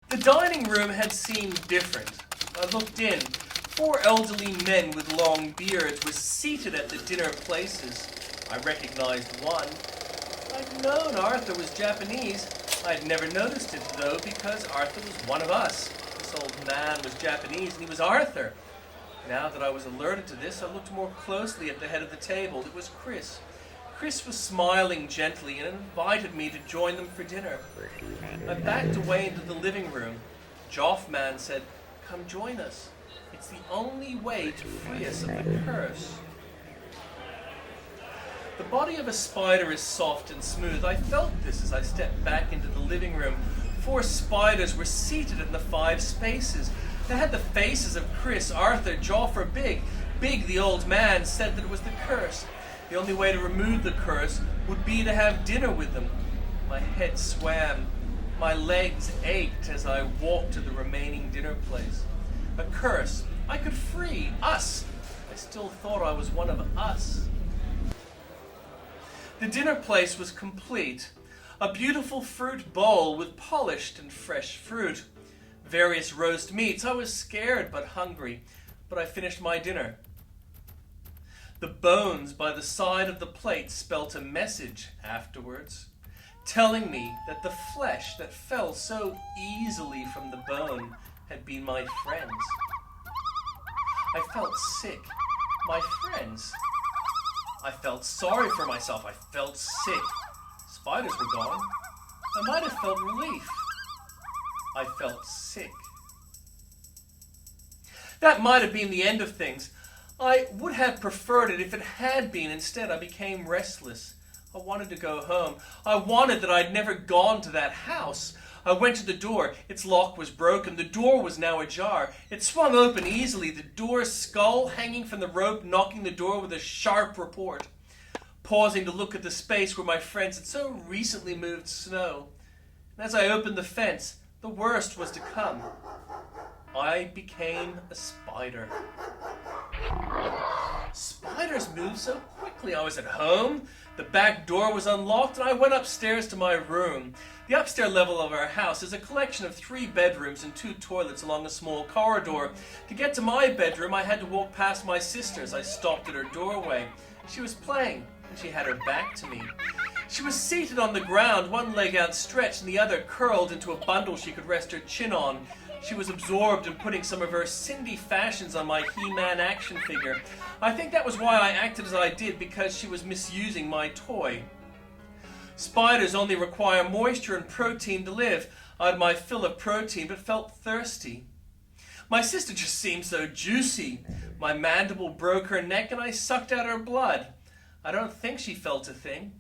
The dining room had seemed different. I looked in. 4 elderly men with long beards were seated at the dinner places. I recognized one. I'd known Arthur was Japanese. I'd never noticed it, though, because Arthur was one of us. This old man was Japanese, and he was Arthur. Now that I was alerted to this, I looked more closely at the head of the table. It was Chris. Chris was smiling gently and invited me to join them for dinner. I backed away into the living room. Joffman said, "Come join us. It's the only way to free us of the curse." The body of a spider is soft and smooth. I felt this as I stepped back into the living room. 4 spiders were seated in the 5 spaces. They had the faces of Chris, Arthur, Joffer, Big. Big, the old man, said that it was the curse. The only way to remove the curse would be to have dinner with them. My head swam. My legs ached as I walked to the remaining dinner place. A curse. I could free us. I still thought I was one of us. The dinner place was complete. A beautiful fruit bowl with polished and fresh fruit. Various roast meats. I was scared but hungry, but I finished my dinner. The bones by the side of the plate spelt a message afterwards, telling me that the flesh that fell so easily from the bone had been my friends. I felt sick. My friends. I felt sorry for myself. I felt sick. Spiders were gone. I might have felt relief. I felt sick. That might have been the end of things. I would have preferred it if it had been. Instead, I became restless. I wanted to go home. I wanted that I'd never gone to that house. I went to the door. Its lock was broken. The door was now ajar. It swung open easily, the door's skull hanging from the rope, knocking the door with a sharp report. Pausing to look at the space where my friends had so recently moved snow. And as I opened the fence, the worst was to come. I became a spider. Spiders move so quickly. I was at home. The back door was unlocked, and I went upstairs to my room. The upstairs level of our house is a collection of 3 bedrooms and 2 toilets along a small corridor. To get to my bedroom, I had to walk past my sister's. I stopped at her doorway. She was playing, and she had her back to me. She was seated on the ground, one leg outstretched and the other curled into a bundle she could rest her chin on. She was absorbed in putting some of her Cindy fashions on my He-Man action figure. I think that was why I acted as I did, because she was misusing my toy. Spiders only require moisture and protein to live. I had my fill of protein but felt thirsty. My sister just seemed so juicy. My mandible broke her neck and I sucked out her blood. I don't think she felt a thing.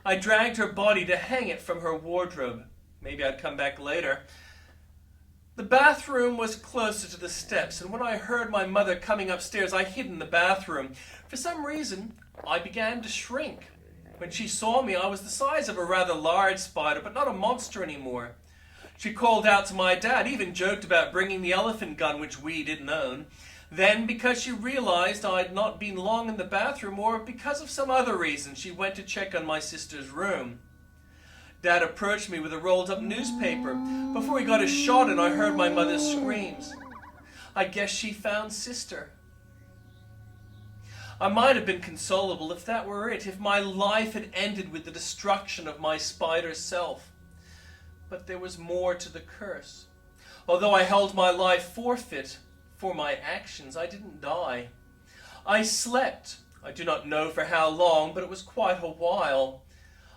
I dragged her body to hang it from her wardrobe. Maybe I'd come back later. The bathroom was closer to the steps, and when I heard my mother coming upstairs, I hid in the bathroom. For some reason, I began to shrink. When she saw me, I was the size of a rather large spider, but not a monster anymore. She called out to my dad, even joked about bringing the elephant gun, which we didn't own. Then, because she realized I'd not been long in the bathroom, or because of some other reason, she went to check on my sister's room. Dad approached me with a rolled-up newspaper. Before he got his shot in, I heard my mother's screams. I guess she found sister. I might have been consolable if that were it, if my life had ended with the destruction of my spider self. But there was more to the curse. Although I held my life forfeit for my actions, I didn't die. I slept. I do not know for how long, but it was quite a while.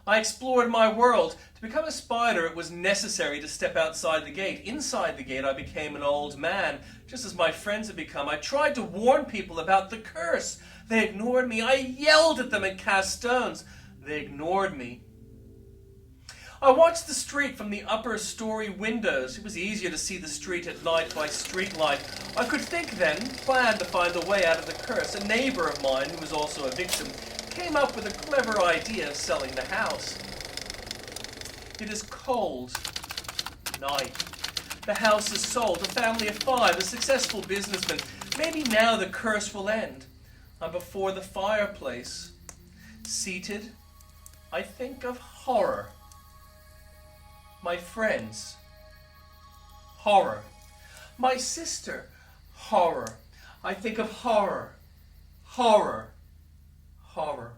I explored my world. To become a spider, it was necessary to step outside the gate. Inside the gate, I became an old man, just as my friends had become. I tried to warn people about the curse. They ignored me. I yelled at them and cast stones. They ignored me. I watched the street from the upper story windows. It was easier to see the street at night by streetlight. I could think then, plan to find a way out of the curse. A neighbor of mine, who was also a victim, came up with a clever idea of selling the house. It is cold night. The house is sold. A family of 5, a successful businessman. Maybe now the curse will end. I'm before the fireplace. Seated, I think of horror. My friends. Horror. My sister. Horror. I think of horror. Horror. Horror.